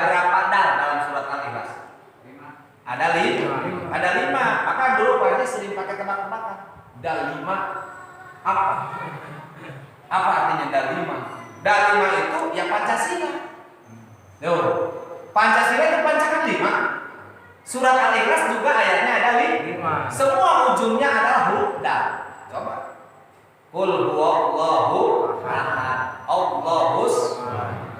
berapa dal dalam surat Al-Ikhlas? Ada 5. Ada 5. Maka dulu Pak Haji sering pakai tebak-tebakan. Dal 5 apa? Apa artinya dal 5? Dal 5 itu ya Pancasila. Tuh. Pancasila itu pancakan 5. Surat Al-Ikhlas juga ayatnya ada 5. Semua ujungnya adalah huruf dal. Coba. Qul huwallahu ahad. Allahus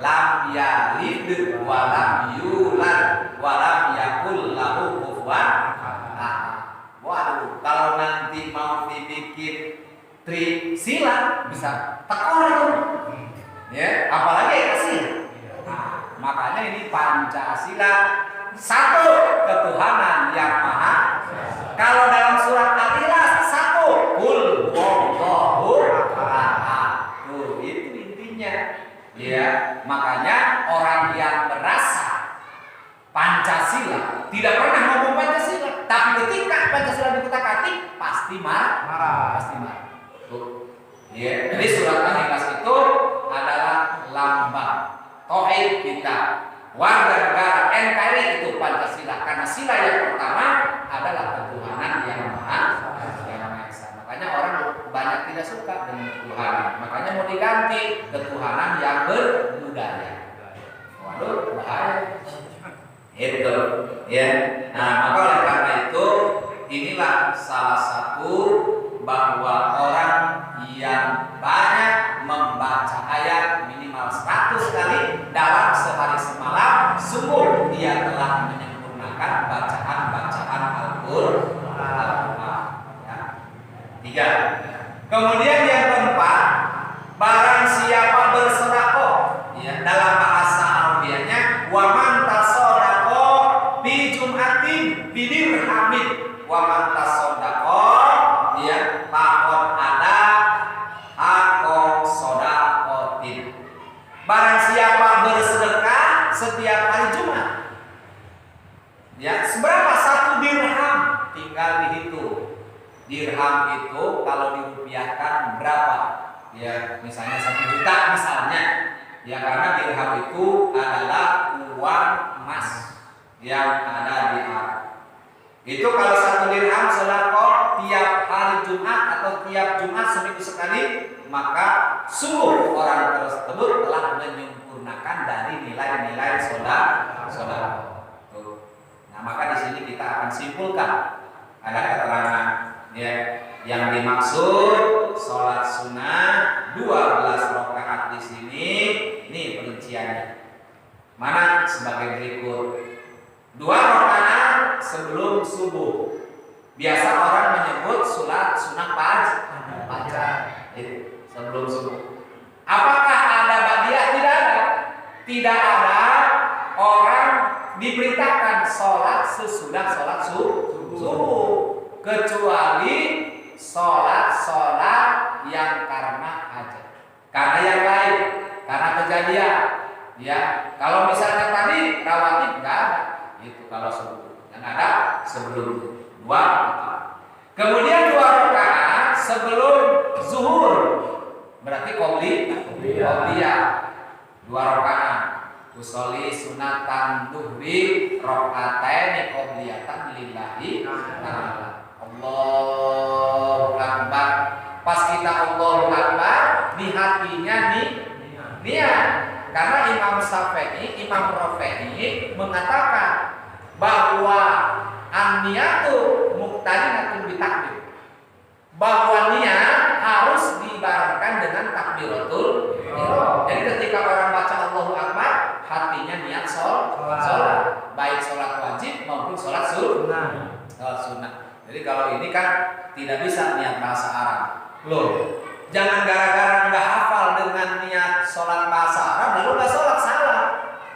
lam yalid wa lam yulad wa lam yakul lahu kufuwan ahad. Waduh, kalau nanti mau dibikin trisila bisa tekor itu. Ya, apalagi kasih. Nah, makanya ini Pancasila, satu ketuhanan yang maha. Kalau dalam surat Al-Ikhlas satu, qul huwallahu ahad. Tuh, itu intinya. Ya, makanya orang yang merasa Pancasila tidak pernah ngomong Pancasila, tapi ketika Pancasila dikutak-atik pasti marah. Pasti marah. Tuh. Ya, jadi surat Al-Ikhlas itu adalah lambang tauhid kita. Warga negara NKRI itu Pancasila, karena sila yang pertama adalah ketuhanan yang maha esa. Makanya orang banyak tidak suka dengan ketuhanan. Makanya mau diganti ketuhanan yang berbudaya. Waduh, bahaya. Itu, ya. Nah, maka oleh karena itu inilah salah satu bahwa orang yang banyak membaca ayat minimal 100 kali dalam sehari semalam, sungguh dia telah menyempurnakan bacaan-bacaan Al-Qur'an. Ya. 3. Kemudian yang keempat, barang siapa bersedekah, ya, dalam bahasa Arabianya wa man tasaddaqa bi jum'atin bi dirhamin wa man tasaddaqa, ya, faqad ada haqqa shadaqatin. Barang siapa bersedekah setiap hari Jumat, ya, seberapa satu dirham? Tinggal dihitung. Dirham itu kalau dirupiahkan berapa? Ya, misalnya 1 juta misalnya. Ya, karena dirham itu adalah uang emas yang ada di Arab. Itu kalau 1 dirham sedekah tiap hari Jumat atau tiap Jumat seminggu sekali, maka sungguh orang tersebut telah menyempurnakan dari nilai-nilai sedekah. Nah, maka di sini kita akan simpulkan ada keterangan, ya, yang dimaksud sholat sunnah 12 rakaat di sini. Ini perinciannya. Mana sebagai berikut. 2 rakaat sebelum subuh. Biasa orang menyebut sholat sunnah fajar. Itu sebelum subuh. Apakah ada ba'diyah? Tidak ada. Tidak ada orang diberitakan sholat sesudah sholat subuh, kecuali sholat yang karena hajat, karena yang lain, karena kejadian. Ya, kalau misalnya tadi rawatib nggak ada, itu kalau subuh. Yang ada sebelum 2. Kemudian 2 rakaat sebelum zuhur, berarti qobliyah 2 rakaat. Usolli sunatan duhri rakaataini qobliyatan lillahi ta'ala. Allahu Akbar. Pas kita Allahu Akbar, di hatinya niat. Karena Imam Syafi'i, Imam Rafi'i mengatakan bahwa an-niyatu muqtarinatun bitakbir. Bahwa niat harus dibarengkan dengan takbiratul ihram. Jadi ketika orang baca Allahu Akbar, hatinya niat sholat, baik sholat wajib maupun sholat sunnah. Jadi kalau ini kan tidak bisa niat bahasa Arab. Loh, jangan gara-gara nggak hafal dengan niat sholat bahasa Arab lalu nggak sholat, salah.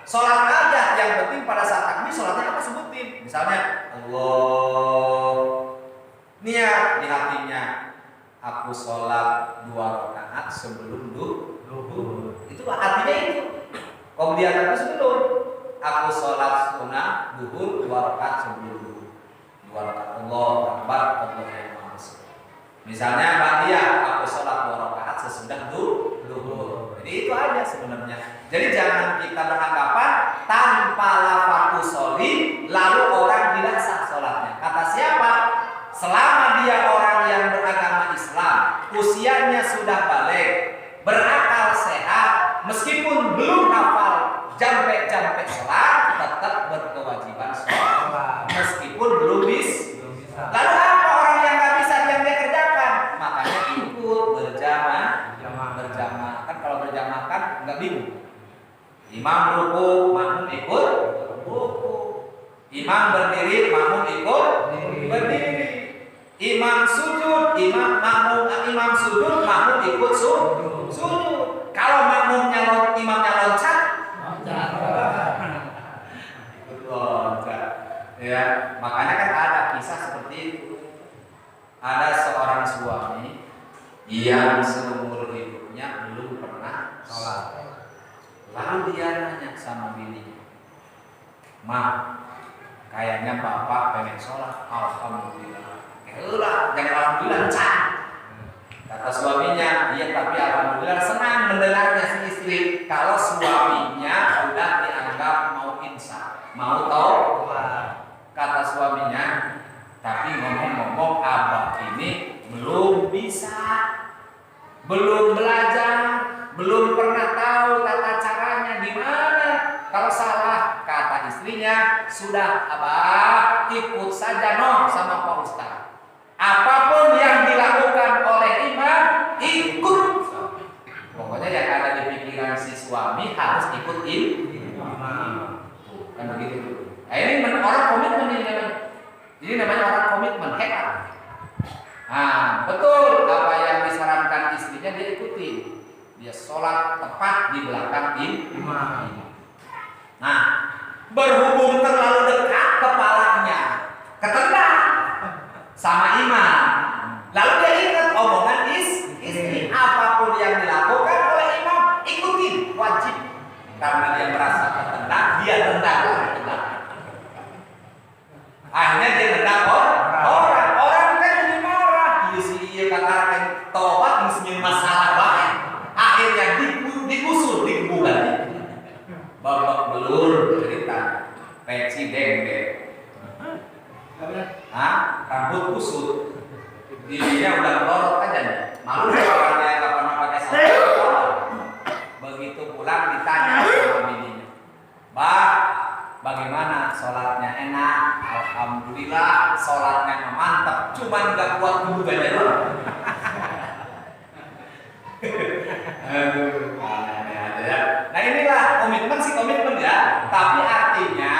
Sholat aja, yang penting pada saat takbir sholatnya apa sebutin. Misalnya Allah, niat di hatinya aku sholat 2 rakaat sebelum duhur. Itu artinya itu. Kemudian aku sebelum aku sholat sunnah duhur 2 rakaat sebelum duhur. 2 rakaat Allahu Akbar, Allahu Akbar. Misalnya ba'diyah aku sholat 2 rakaat sesudah duhur. Jadi itu aja sebenarnya. Jadi jangan kita beranggapan tanpa sampai sholat tetap berkewajiban sholat meskipun belum bisa. Lalu apa orang yang nggak bisa yang dia kerjakan? Makanya ikut berjamaah. Kan kalau berjamaah kan nggak bingung. Imam ruku, makmum ikut ruku. Imam berdiri, makmum ikut berdiri. Imam sujud, imam sujud, makmum ikut sujud. Kalau imamnya loncat, ikut loncat. Ya, makanya kan ada kisah seperti itu. Ada seorang suami yang seumur hidupnya belum pernah sholat. Lalu dia nanya sama bininya, "Ma, kayaknya bapak pengen sholat." "Alhamdulillah." Jangan alhamdulillah can. Kata suaminya, "Iya, tapi alhamdulillah senang mendengarnya si istri kalau suaminya udah dianggap mau insaf, mau taubat." Kata suaminya, "Tapi ngomong-ngomong abah ini belum bisa, belum belajar, belum pernah tahu tata caranya gimana kalau salah." Kata istrinya, "Sudah abah ikut saja sama Pak Ustaz. Apapun yang dilakukan oleh imam, ikut." Pokoknya yang ada di pikiran si suami harus ikut imam. Kan begitu. Nah, ini orang komitmen ini namanya. Ini namanya orang komitmen, hebat. Nah, betul apa yang disarankan istrinya dia ikuti. Dia sholat tepat di belakang imam. Nah, berhubung terlalu dekat kepalanya, ketendang sama imam. Lalu dia ingat omongan istri, apapun yang dilakukan oleh imam ikutin, wajib. Karena dia merasa ketendang, dia tendang. Akhirnya dia tendang orang kan jadi marah. Iya kata kan tobat mesti masalah banget. Akhirnya digusur, dikebukan. Babak belur cerita, peci dendeng. Rambut kusut, giginya udah melorot aja nih. Malu orang yang nggak pernah pakai sabun. Begitu pulang ditanya sama bininya, "Bah, bagaimana sholatnya?" "Enak, alhamdulillah, sholatnya mantap. Cuman nggak kuat dulu aja doang." Nah inilah komitmen ya. Tapi artinya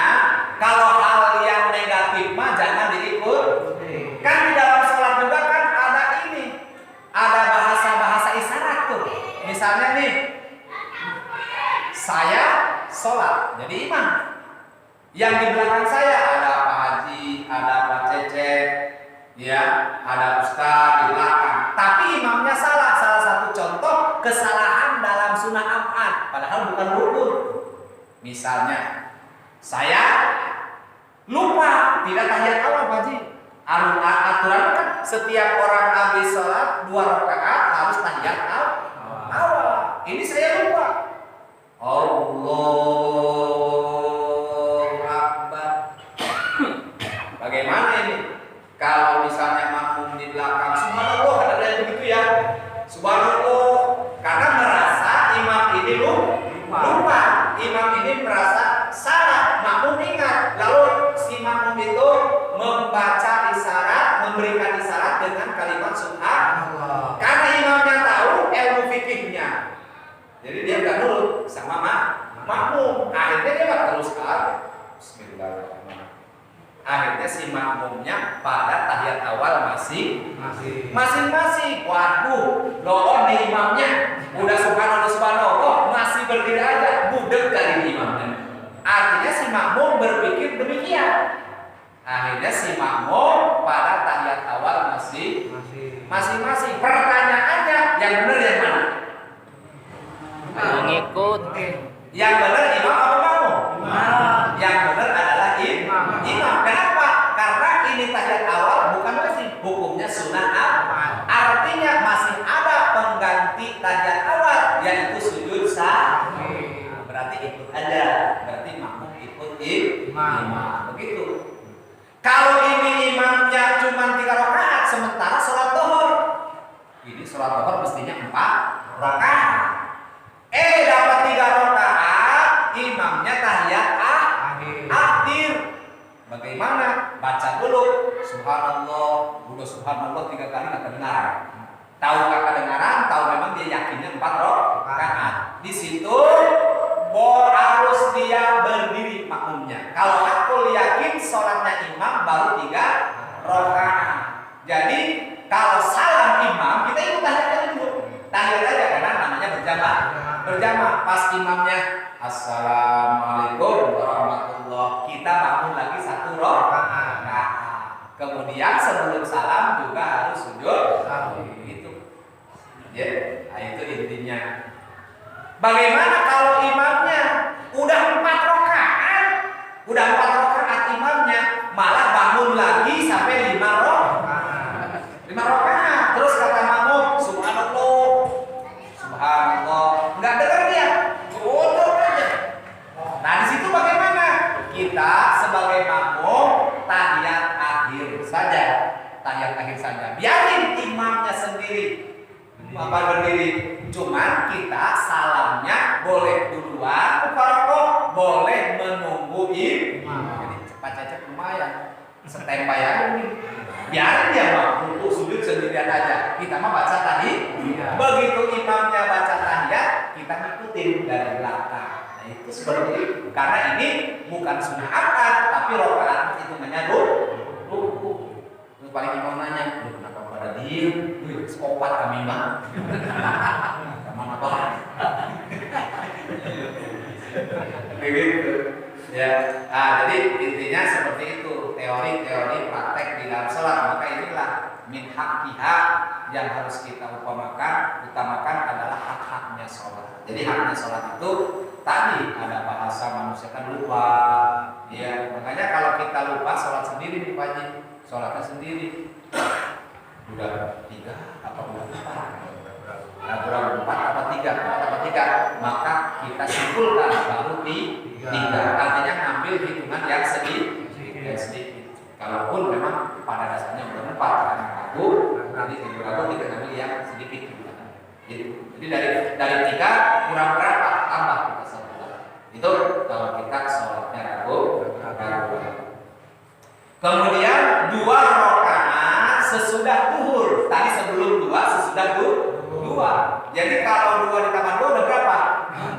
kalau hal yang negatif mah jangan diikut. Kan di dalam sholat juga kan ada bahasa isyarat tuh. Misalnya nih, saya sholat jadi imam. Yang di belakang saya ada Pak Haji, ada Pak Cecep, ya, ada Ustaz di belakang. Tapi imamnya salah. Salah satu contoh kesalahan dalam sunnah af'al, padahal bukan rukun. Misalnya, saya lupa tidak tahiyat awal, Pak Haji. Aturan kan setiap orang habis sholat 2 rakaat harus tahiyat awal. Ini saya lupa. Allahu Akbar. Bagaimana ini? Kalau misalnya makmum di belakang, subhanallah, ada yang begitu ya. Subhanallah, karena merasa imam ini lupa. Imam ini merasa salah, makmum ingat. Lalu si makmum itu membaca isyarat, memberikan isyarat dengan kalimat subhanallah. Karena imamnya tahu ilmu fikihnya, jadi dia nggak nurut sama makmum. Akhirnya dia nggak terus Bismillahirrahmanirrahim. Akhirnya si makmumnya pada tahiyat awal masing-masing. Waduh, loon di imamnya udah subhanallah masih berdiri aja, budek kali imamnya. Artinya si makmum berpikir demikian. Akhirnya si makmum pada tahiyat awal masing-masing. Pertanyaannya, yang benar yang mana? Mengikut. Yang benar imam apa makmum? Yang benar adalah imam. Kenapa? Karena ini tahiyat awal bukan wajib, hukumnya sunnah af'al. Artinya masih ada pengganti tahiyat awal, yaitu sujud sahwi. Berarti ikut aja. Berarti makmum ikut imam. Begitu. Kalau ini imamnya cuma 3 rakaat, sementara sholat zuhur, ini sholat zuhur mestinya 4 rakaat. Dapat 3 rakaat, imamnya tahiyat akhir. Bagaimana? Baca dulu subhanallah, udah subhanallah 3 kali nggak kedengaran. Tahu nggak kedengaran? Tahu memang dia yakinnya 4 rakaat. Di situ harus dia berdiri makmumnya. Kalau aku yakin sholatnya imam baru 3 rakaat. Jadi kalau salam imam kita ikut tahiyat aja dulu. Tahiyat aja karena namanya berjamaah. Pas imamnya assalamualaikum warahmatullah, kita bangun lagi 1 rakaat. Nah, kemudian sebelum salam juga harus sujud. Gitu. Ya, nah itu intinya. Bagaimana kalau imamnya udah 4 rakaat? Udah 4 rakaat imamnya, malah bangun lagi sampai 5 rakaat. 5 rakaat. Terus kata makmum, subhanallah. Subhanallah. Enggak dengar dia. Bodoh aja. Nah, di situ bagaimana? Kita sebagai makmum tahiyat akhir saja. Tahiyat akhir saja. Biarin imamnya sendiri berdiri. Cuman kita salamnya boleh duluan, mufaroqah boleh menunggu imam. Jadi cepat-cepat lumayan. Standby aja nih. Biarin dia mampu sujud sendirian aja. Kita mah baca tadi. Begitu imamnya baca tahiyat, kita ngikutin dari belakang. Nah, itu seperti itu. Karena ini bukan sunnah akad, tapi rakaat itu ruku. Terus paling imam nanya, kenapa pada diem? Opat kami mah. Mana pak? Begitu. Ya. Nah, jadi intinya seperti itu. Teori-teori praktek di dalam sholat. Maka inilah min haqqiha yang harus kita utamakan adalah hak-haknya sholat. Jadi haknya sholat itu tadi ada bahasa manusia kan lupa. Ya, makanya kalau kita lupa sholat sendiri nih Pak Haji, sholatnya sendiri. Udah 3 apa udah 4? Nah, kurang 4 apa 3? Maka kita simpulkan baru 3. Artinya ngambil hitungan yang sedikit. Kalaupun memang pada dasarnya udah 4 karena ragu, nanti ragu kita ngambil yang sedikit. Jadi dari 3 kurang berapa? Tambah kita 1. Itu kalau kita sholatnya ragu. Kemudian 2 rakaat sesudah zuhur. Tadi sebelum 2 sesudah 2. Jadi kalau 2 ditambah 2 udah berapa?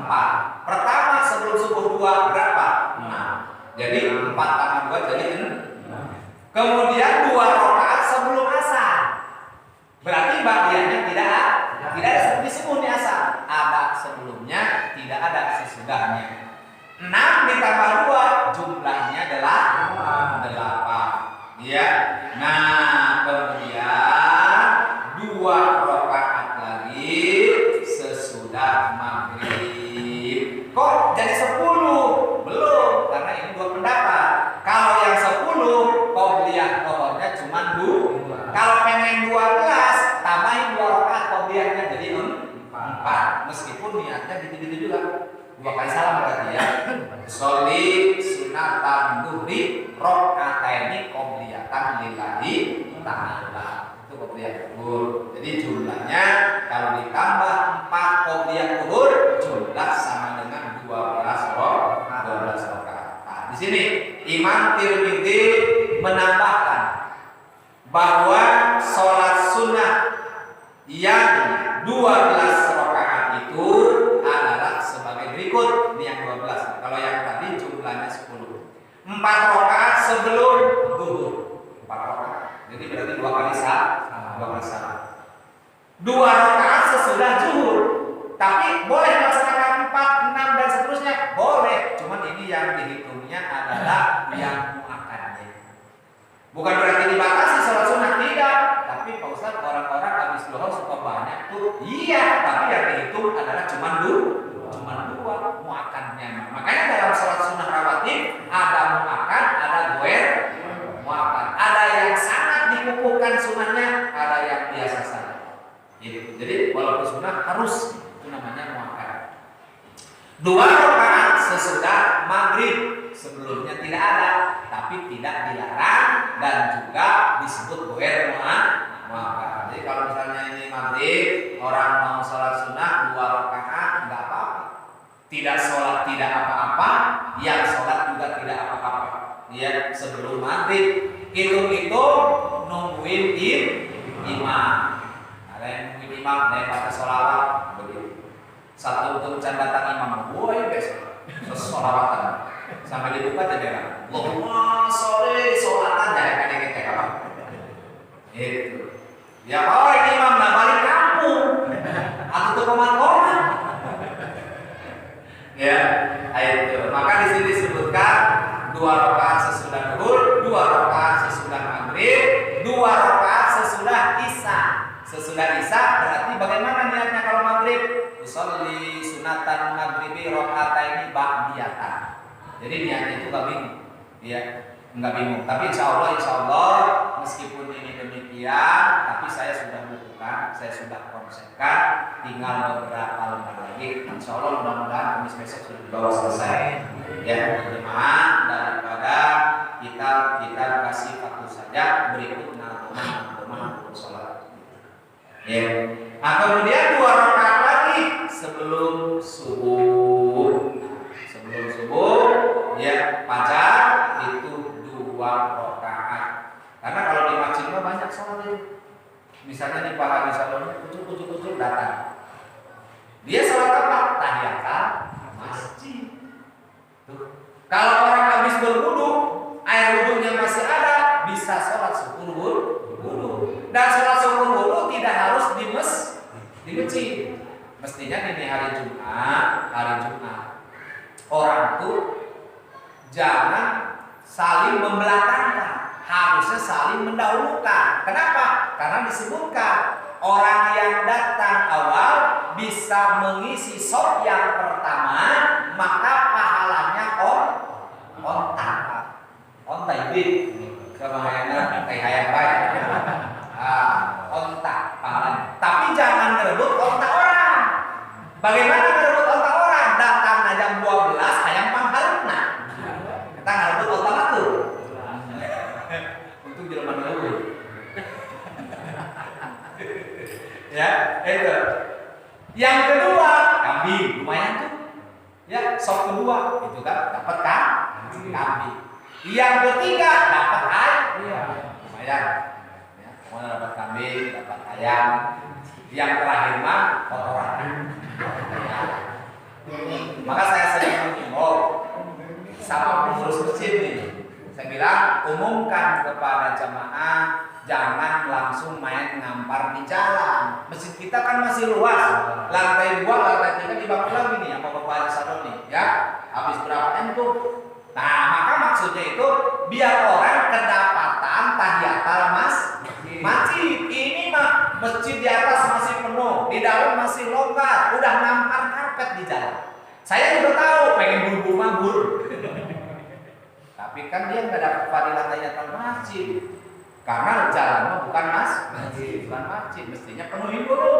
4. Pertama sebelum subuh 2 berapa? 6. Jadi 4 tambah 2 jadi 6. Kemudian 2 rakaat sebelum asar. Berarti bagiannya tidak ada seperti sebelumnya asar. Ada sebelumnya, tidak ada sesudahnya. 6 ditambah 2 jumlahnya adalah 8. Ya. Nah, kemudian 2 rakaat lagi sesudah maghrib. Kok jadi 10? Belum, karena ini 2 pendapat. Kalau yang 10 qobliyah qobliyahnya cuma 2. Kalau pengen 12 tambahin 2 rakaat qobliyahnya jadi 4. Meskipun niatnya gitu-gitu juga. 2 kali salam berarti ya. Sholli sunatan duhri rakaataini qobliyatan lillahi ta'ala. Itu qobliyah zuhur. Jadi jumlahnya kalau ditambah 4 qobliyah zuhur jumlah sama dengan 12 rakaat. Nah, di sini Imam Tirmidzi menambahkan bahwa sholat sunnah yang 12 rakaat itu adalah sebagai berikut. Ini yang 12. Kalau yang tadi jumlahnya 10. 4 rakaat sebelum zuhur. 4 rakaat. Jadi berarti 2 kali salat. 2 rakaat sesudah zuhur. Tapi boleh melaksanakan 4, 6 dan seterusnya? Boleh. Cuman ini yang dihitungnya adalah yang muakkadnya. Bukan berarti dibatasi sholat sunnah, tidak. Tapi Pak Ustaz, orang-orang habis zuhur suka banyak tuh. Iya, tapi yang dihitung adalah cuma 2 muakkadnya. Makanya dalam sholat sunnah rawatib ada muakkad, ada goer muakkad. Ada yang sangat dikukuhkan sunnahnya, ada yang biasa saja. Jadi walaupun sunnah harus, itu namanya muakkad. 2 rakaat sesudah maghrib, sebelumnya tidak ada, tapi tidak dilarang dan juga disebut goer muakkad. Jadi kalau misalnya ini maghrib, orang mau sholat sunnah 2 rakaat nggak apa-apa. tidak sholat tidak apa-apa, yang sholat juga tidak apa-apa. Ya, sebelum maghrib itu nungguin imam. Ada yang nungguin imam, ada yang baca sholawat begitu. Satu untuk datang imam, woi besok sholawatan sampai dibuka jendela. Allahumma sholli sholatan dari kadang-kadang apa? Itu. Ya kalau imam nak balik kampung atau ke komat-komat. Ya, itu. Maka di sini disebutkan 2 rakaat sesudah zuhur, 2 rakaat sesudah maghrib, 2 rakaat sesudah isya. Sesudah isya berarti bagaimana niatnya kalau maghrib? Usolli sunatan maghribi rakaataini ba'diyatan. Jadi niatnya itu enggak bingung. Ya, enggak bingung. Tapi insya Allah meskipun ini demikian, tapi saya sudah bukukan, saya sudah konsepkan, tinggal beberapa lembar lagi. Insya Allah mudah-mudahan Kamis besok sudah dibawa selesai. Ya, jemaah, daripada kita kasih waktu saja berikut narkoma sholat. Ya. Nah, kemudian 2 rakaat lagi sebelum subuh. Sebelum subuh, ya fajar itu 2 rakaat. Karena kalau di masjid mah banyak sholat itu. Misalnya di Pak Haji Salonnya kucuk datang. Dia sholat apa? Tahiyatul masjid. Tuh. Kalau orang habis berwudu, air wudunya masih ada, bisa sholat syukur wudu. Dan sholat syukur wudu tidak harus di masjid. Mestinya ini hari Jumat, orang tuh jangan saling membelakangkan, harusnya saling mendahulukan. Kenapa? Karena disebutkan orang yang datang awal bisa mengisi shaf yang pertama, maka pahalanya onta ini kemahayana hayang baik. Onta pahalanya. Tapi jangan ngerebut onta orang. Bagaimana ngerebut onta orang? Datang jam 12 hayang pangharupna. Kita ngerebut onta matu. Untuk jelema dulu. Ya, itu. Yang kedua, kambing, lumayan tuh. Ya, sop kedua itu kan dapat kambing. Yang ketiga dapat ayam. Lumayan. Ya, mau dapat kambing, dapat ayam. Yang terakhir mah kotoran. Maka saya sering mengimbau sama pengurus masjid nih. Saya bilang umumkan kepada jamaah jangan langsung main ngampar di jalan. Masjid kita kan masih luas, lantai 2, lantai 3 dibangun lagi nih, apa Bapak Sadon nih, ya. Habis berapa tuh? Nah, maka maksudnya itu biar orang kedapatan tahiyatul masjid. Ini mah masjid di atas masih penuh, di dalam masih longgar, udah ngampar karpet di jalan. Saya juga tahu pengen buru-buru mabur. Tapi kan dia nggak dapat fadilah tahiyatul masjid. Karena jalan bukan masjid, mestinya penuhin dulu,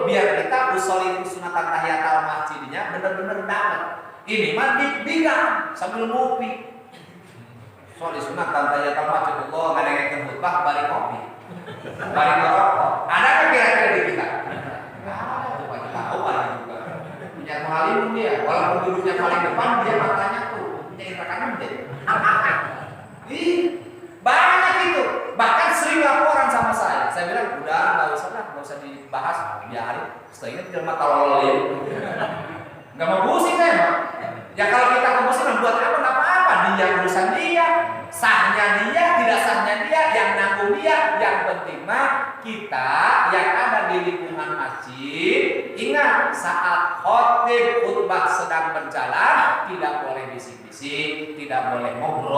biar kita usolin sunatan tahiyatul masjidnya bener-bener dapat. Ini mah dibilang sambil ngopi. Soal sunatan tahiyatul masjid Allah nggak ada yang khutbah balik kopi, balik rokok. Ada kan kira-kira di kita? Coba kita tahu aja juga. Punya muhalim dia, walaupun duduknya paling depan dia matanya tuh punya intrakannya menjadi. Banyak itu, bahkan sering laporan sama saya. Saya bilang udah nggak usah dibahas, biarin. Setelah itu cuma tololin, nggak mau pusing kan? Ya kalau kita kemusikan buat apa? Nggak apa-apa. Dia urusan dia, sahnya dia, tidak sahnya dia, yang nanggung dia. Yang penting mah kita yang ada di lingkungan masjid ingat saat khotib khutbah sedang berjalan tidak boleh bisik-bisik, tidak boleh ngobrol.